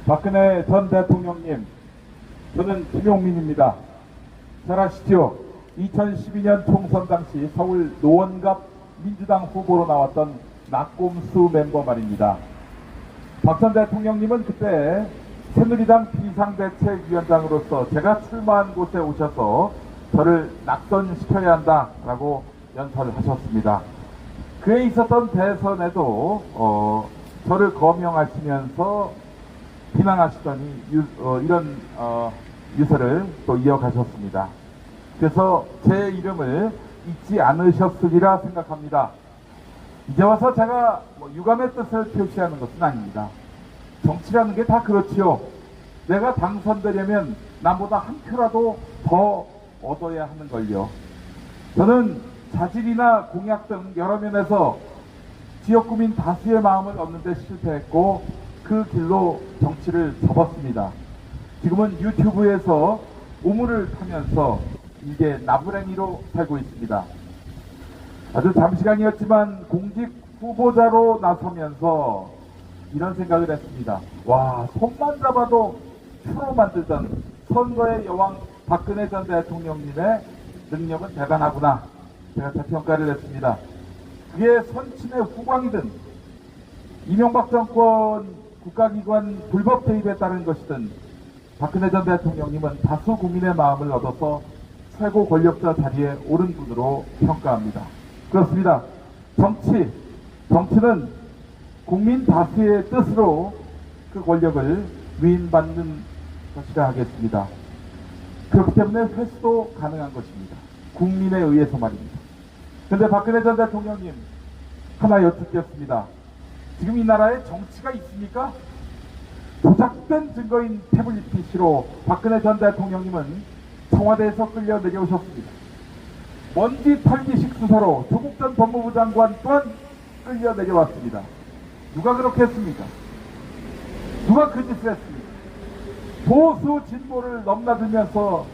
박근혜 전 대통령님, 저는 김용민입니다. 잘 아시죠? 2012년 총선 당시 서울 노원갑 민주당 후보로 나왔던 낙곰수 멤버 말입니다. 박 전 대통령님은 그때 새누리당 비상대책위원장으로서 제가 출마한 곳에 오셔서 저를 낙선시켜야 한다라고 연설하셨습니다. 그에 있었던 대선에도 저를 거명하시면서 비난하시더니 이런 유세를 또 이어가셨습니다. 그래서 제 이름을 잊지 않으셨으리라 생각합니다. 이제 와서 제가 유감의 뜻을 표시하는 것은 아닙니다. 정치라는 게 다 그렇지요. 내가 당선되려면 남보다 한 표라도 더 얻어야 하는 걸요. 저는 자질이나 공약 등 여러 면에서 지역구민 다수의 마음을 얻는 데 실패했고 그 길로 정치를 접었습니다. 지금은 유튜브에서 우물을 타면서 이게 나부랭이로 살고 있습니다. 아주 잠시간이었지만 공직 후보자로 나서면서 이런 생각을 했습니다. 와, 손만 잡아도 표로 만들던 선거의 여왕 박근혜 전 대통령님의 능력은 대단하구나. 제가 재평가를 했습니다. 그게 선친의 후광이든 이명박 정권 국가기관 불법 개입에 따른 것이든 박근혜 전 대통령님은 다수 국민의 마음을 얻어서 최고 권력자 자리에 오른 분으로 평가합니다. 그렇습니다. 정치는 국민 다수의 뜻으로 그 권력을 위임받는 것이라 하겠습니다. 그렇기 때문에 회수도 가능한 것입니다. 국민에 의해서 말입니다. 그런데 박근혜 전 대통령님, 하나 여쭙겠습니다. 지금 이 나라에 정치가 있습니까? 조작된 증거인 태블릿 PC로 박근혜 전 대통령님은 청와대에서 끌려 내려오셨습니다. 먼지 털기식 수사로 조국 전 법무부 장관 또한 끌려 내려왔습니다. 누가 그렇게 했습니까? 누가 그 짓을 했습니까? 보수 진보를 넘나들면서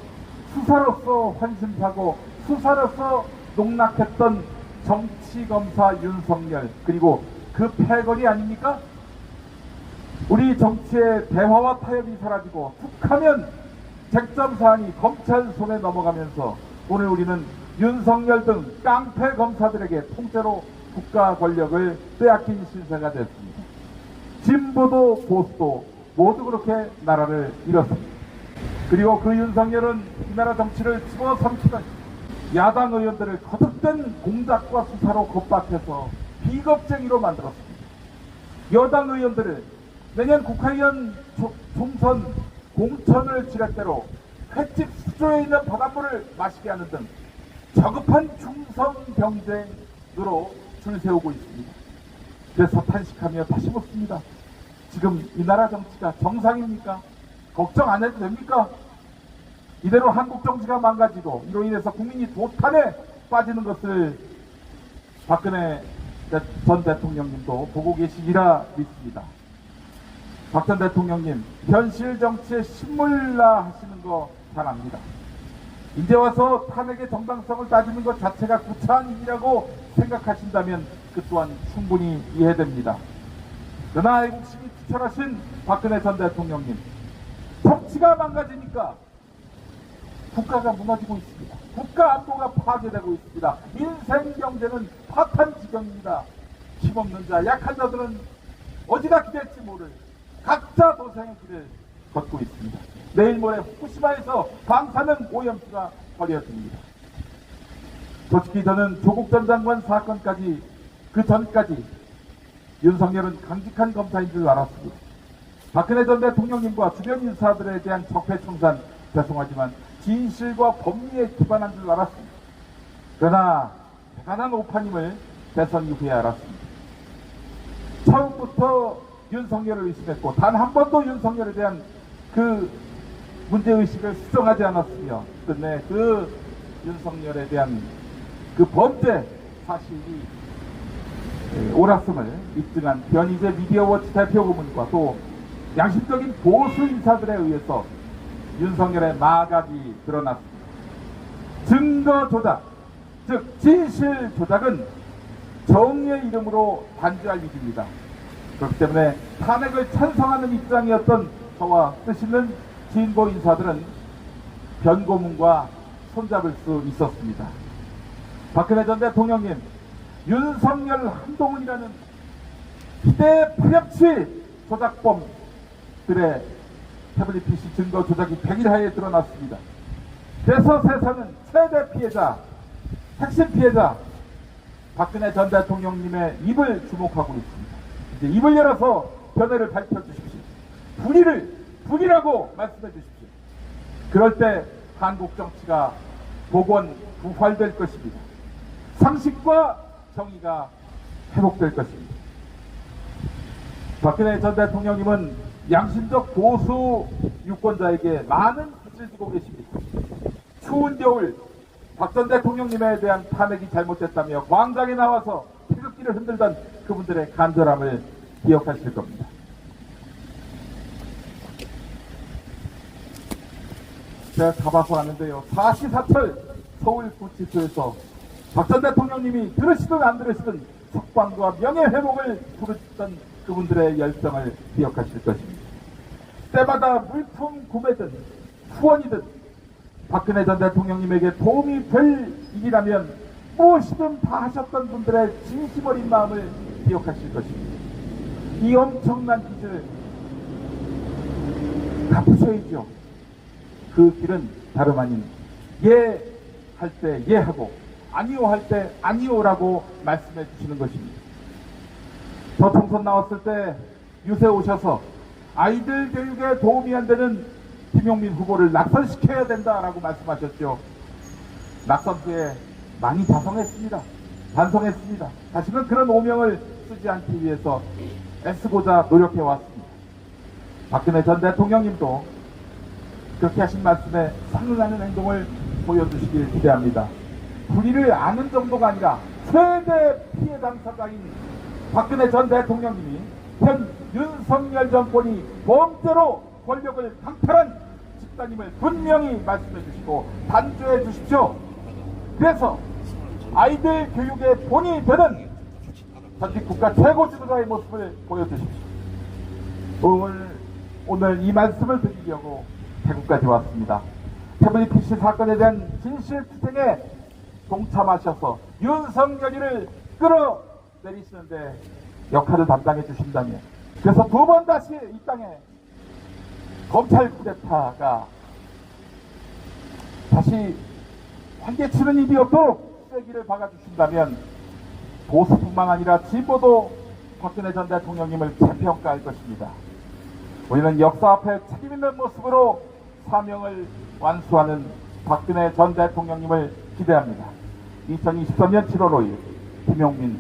수사로서 환심사고 수사로서 농락했던 정치검사 윤석열, 그리고 그 패거리 아닙니까? 우리 정치의 대화와 타협이 사라지고 툭하면 쟁점사안이 검찰 손에 넘어가면서 오늘 우리는 윤석열 등 깡패 검사들에게 통째로 국가 권력을 빼앗긴 신세가 됐습니다. 진보도 보수도 모두 그렇게 나라를 잃었습니다. 그리고 그 윤석열은 이 나라 정치를 집어삼키던 야당 의원들을 거듭된 공작과 수사로 겁박해서 비겁쟁이로 만들었습니다. 여당 의원들을 내년 국회의원 총선 공천을 지렛대로 횟집 수조에 있는 바닷물을 마시게 하는 등 저급한 충성 경쟁으로 줄 세우고 있습니다. 그래서 탄식하며 다시 묻습니다. 지금 이 나라 정치가 정상입니까? 걱정 안 해도 됩니까? 이대로 한국 정치가 망가지고 이로 인해서 국민이 도탄에 빠지는 것을 박근혜 전 대통령님도 보고 계시리라 믿습니다. 박 전 대통령님, 현실 정치에 신물라 하시는 거 잘 압니다. 이제 와서 탄핵의 정당성을 따지는 것 자체가 구차한 일이라고 생각하신다면 그 또한 충분히 이해됩니다. 그러나 애국심이 투철하신 박근혜 전 대통령님, 정치가 망가지니까 국가가 무너지고 있습니다. 국가 안보가 파괴되고 있습니다. 민생 경제는 파탄 지경입니다. 힘없는 자, 약한 자들은 어디가 기댈지 모를 각자 도생의 길을 걷고 있습니다. 내일 모레 후쿠시마에서 방사능 오염수가 버려집니다. 솔직히 저는 조국 전 장관 사건까지 그 전까지 윤석열은 강직한 검사인 줄 알았습니다. 박근혜 전 대통령님과 주변 인사들에 대한 적폐청산 죄송하지만 진실과 법리에 기반한 줄 알았습니다. 그러나 대단한 오판임을 대선 이후에 알았습니다. 처음부터 윤석열을 의심했고 단 한 번도 윤석열에 대한 그 문제의식을 수정하지 않았으며 끝내 그 윤석열에 대한 그 범죄 사실이 옳았음을 입증한 변희재 미디어워치 대표 고문과 또 양심적인 보수 인사들에 의해서 윤석열의 마각이 드러났습니다. 증거 조작, 즉 진실 조작은 정의의 이름으로 단죄할 일입니다. 그렇기 때문에 탄핵을 찬성하는 입장이었던 저와 뜻 있는 진보 인사들은 변고문과 손잡을 수 있었습니다. 박근혜 전 대통령님, 윤석열, 한동훈이라는 기대 파렴치 조작범들의 태블릿 PC 증거 조작이 100일하에 드러났습니다. 그래서 세상은 최대 피해자, 핵심 피해자 박근혜 전 대통령님의 입을 주목하고 있습니다. 이제 입을 열어서 견해를 밝혀주십시오. 불의라고 말씀해 주십시오. 그럴 때 한국 정치가 복원, 부활될 것입니다. 상식과 정의가 회복될 것입니다. 박근혜 전 대통령님은 양심적 보수 유권자에게 많은 빚을 지고 계십니다. 추운 겨울 박 전 대통령님에 대한 탄핵이 잘못됐다며 광장에 나와서 태극기를 흔들던 그분들의 간절함을 기억하실 겁니다. 제가 가봐서 아는데요, 사시사철 서울구치소에서 박 전 대통령님이 들으시든 안 들으시든 석방과 명예회복을 부르셨던 그분들의 열정을 기억하실 것입니다. 때마다 물품 구매든 후원이든 박근혜 전 대통령님에게 도움이 될 일이라면 무엇이든 다 하셨던 분들의 진심 어린 마음을 기억하실 것입니다. 이 엄청난 빚을 갚으셔야죠. 그 길은 다름 아닌 예 할 때 예하고 아니오 할 때 아니오라고 말씀해 주시는 것입니다. 저 총선 나왔을 때 유세 오셔서 아이들 교육에 도움이 안 되는 김용민 후보를 낙선시켜야 된다라고 말씀하셨죠. 낙선 후에 많이 반성했습니다. 다시는 그런 오명을 쓰지 않기 위해서 애쓰고자 노력해 왔습니다. 박근혜 전 대통령님도 그렇게 하신 말씀에 상응하는 행동을 보여주시길 기대합니다. 불의를 아는 정도가 아니라 최대 피해 당사자인 박근혜 전 대통령님이 현 윤석열 정권이 범죄로 권력을 강탈한 집단임을 분명히 말씀해 주시고 단죄해 주십시오. 그래서 아이들 교육의 본이 되는 전직 국가 최고 지도자의 모습을 보여주십시오. 오늘 이 말씀을 드리려고 대구까지 왔습니다. 태블릿 PC 사건에 대한 진실투쟁에 동참하셔서 윤석열이를 끌어내리시는데 역할을 담당해 주신다면, 그래서 두 번 다시 이 땅에 검찰 쿠데타가 다시 환개치는 일이 없도록 쐐기를 박아주신다면 보수뿐만 아니라 진보도 박근혜 전 대통령님을 재평가할 것입니다. 우리는 역사 앞에 책임 있는 모습으로 사명을 완수하는 박근혜 전 대통령님을 기대합니다. 2023년 7월 5일 김용민